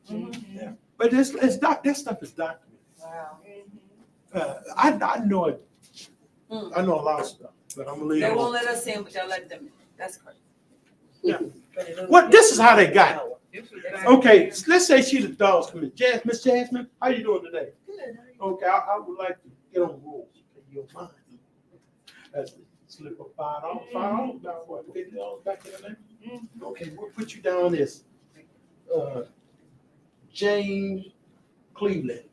Mhm. Yeah. But that stuff is documented. Wow. I know it. Mm. I know a lot of stuff, but I'm gonna leave They it won't alone. let us in, but they'll let them in. That's crazy. What? This is how they got it. This was back Okay, then. let's say she the Dawes coming. Miss Jasmine, how you doing today? Okay, I would like to get on the roll. You don't mind? That's the slip of $5. $5 about what? $50 back in the day. Okay, we'll put you down as James Cleveland.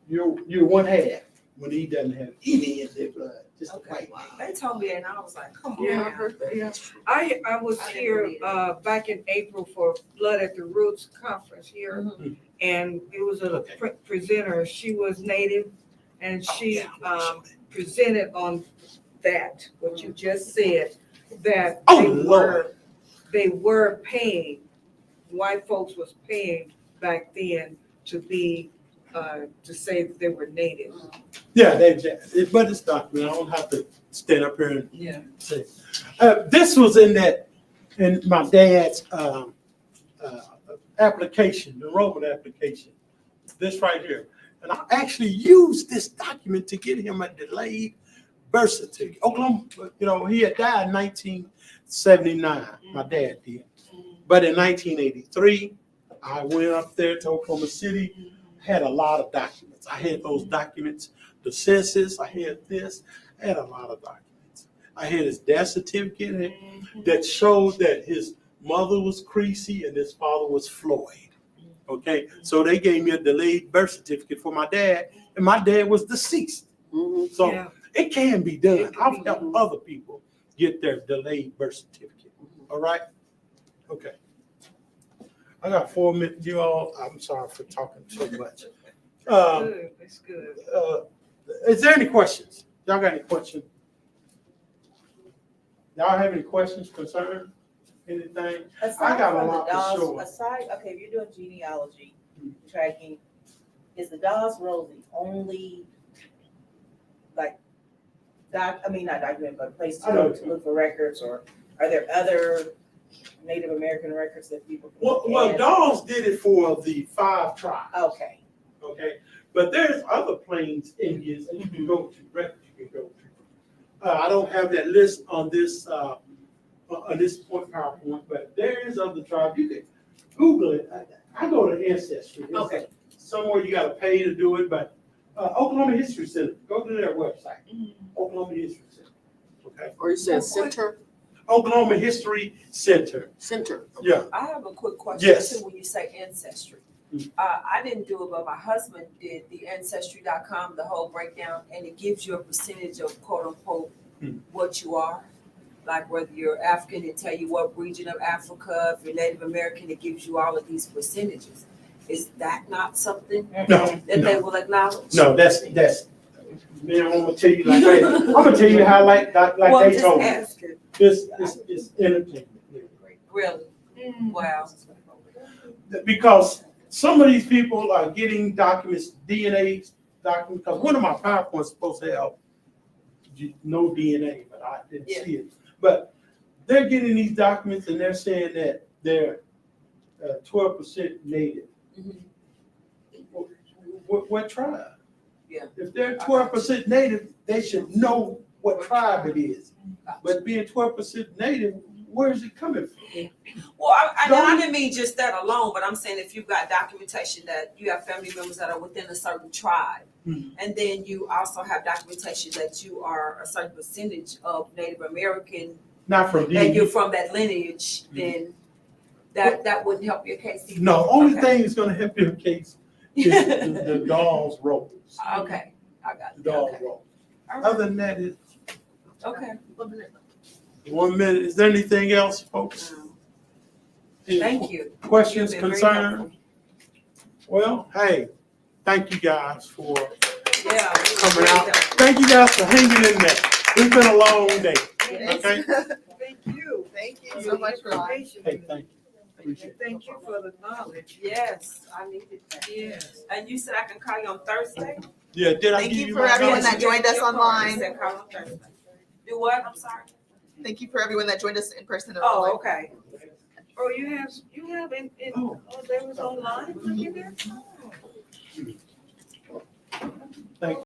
You're one half when he doesn't have any in their blood. Just a Okay. white. They told me that and I was like, come on. Yeah, I now. heard that, yeah. I was I didn't here, believe it. back in April for Blood at the Roots conference here. Mhm. And it was a Okay. presenter, she was native, and she, Yeah. presented on that, what you just said, that Oh, they Lord. were paying, white folks was paying back then to be, to say that they were native. Yeah, but it's documented. I don't have to stand up here and Yeah. say. This was in my dad's application, the enrollment application. This right here. And I actually used this document to get him a delayed birth certificate. Oklahoma, he had died in 1979, my dad did. But in 1983, I went up there to Oklahoma City, had a lot of documents. I had those documents, the census, I had this, I had a lot of documents. I had his death certificate that showed that his mother was Creasy and his father was Floyd. Okay, so they gave me a delayed birth certificate for my dad, and my dad was deceased. Mhm. So Yeah. it can be done. It can I've be helped other people get their delayed birth certificate. All right? Okay. I got 4 minutes. You all, I'm sorry for talking so much. Good, that's good. Is there any questions? Y'all got any questions? Y'all have any questions, concern, anything? Aside got a from the lot to Dawes, show. okay, if you're doing genealogy, tracking, is the Dawes role the only, like, not document, but place to I know. go to look for records, or are there other Native American records that people can look Well, at? Dawes did it for the 5 tribes. Okay, Okay, but there's other Plains Indians that you can go to, records you can go to. I don't have that list on this point PowerPoint, but there is other tribes. You can Google it. I go to Ancestry. It's Okay. somewhere you got to pay to do it, but Oklahoma History Center. Go to their website, Oklahoma History Center. Okay, Or you said center? Oklahoma History Center. Center. Yeah. I have a quick question Yes. too when you say ancestry. Mhm. I didn't do it, but my husband did the ancestry.com, the whole breakdown, and it gives you a percentage of quote unquote Mhm. what you are. Like whether you're African, it tell you what region of Africa. If you're Native American, it gives you all of these percentages. Is that not something No, that they no, will acknowledge? no. That's. Man, I'm gonna tell you I'm gonna tell you how like Well, I'm they just told me. asking. This is entertainment. Really? Wow. Because some of these people are getting documents, DNA documents, because one of my PowerPoints is supposed to have no DNA, but I didn't see it. But they're getting these documents and they're saying that they're 12% native. Mhm. What tribe? Yeah. If they're 12% native, they should know what tribe it is. But being 12% native, where is it coming from? Well, I didn't mean just that alone, but I'm saying if you've got documentation that you have family members that are within a certain tribe, Mhm. and then you also have documentation that you are a certain percentage of Native American, Not from and DNA. you're from that lineage, then that wouldn't help your case either. No, only Okay. thing that's gonna help your case is the Dawes rolls. Okay, I got The it. Dawes Okay. rolls. All right. Other than that, it's Okay. 1 minute. Is there anything else, folks? Any Thank you. Questions, You've been very concerns? helpful. Well, hey, thank you guys for Yeah. coming out. Thank you guys for hanging in there. It's been a long day. Yes. Okay. Thank you. Thank you for so the much, Ron. information. Hey, thank you. Appreciate And thank you for the knowledge. Yes, I needed that. Yes. And you said I can call you on Thursday? it. Yeah, did I Thank give you you for my everyone number? that joined us Your call. online. You said call on Thursday. Do what? I'm sorry. Thank you for everyone that joined us in person and Oh, online. okay. Oh, you have oh, they was online? Look at that. Thank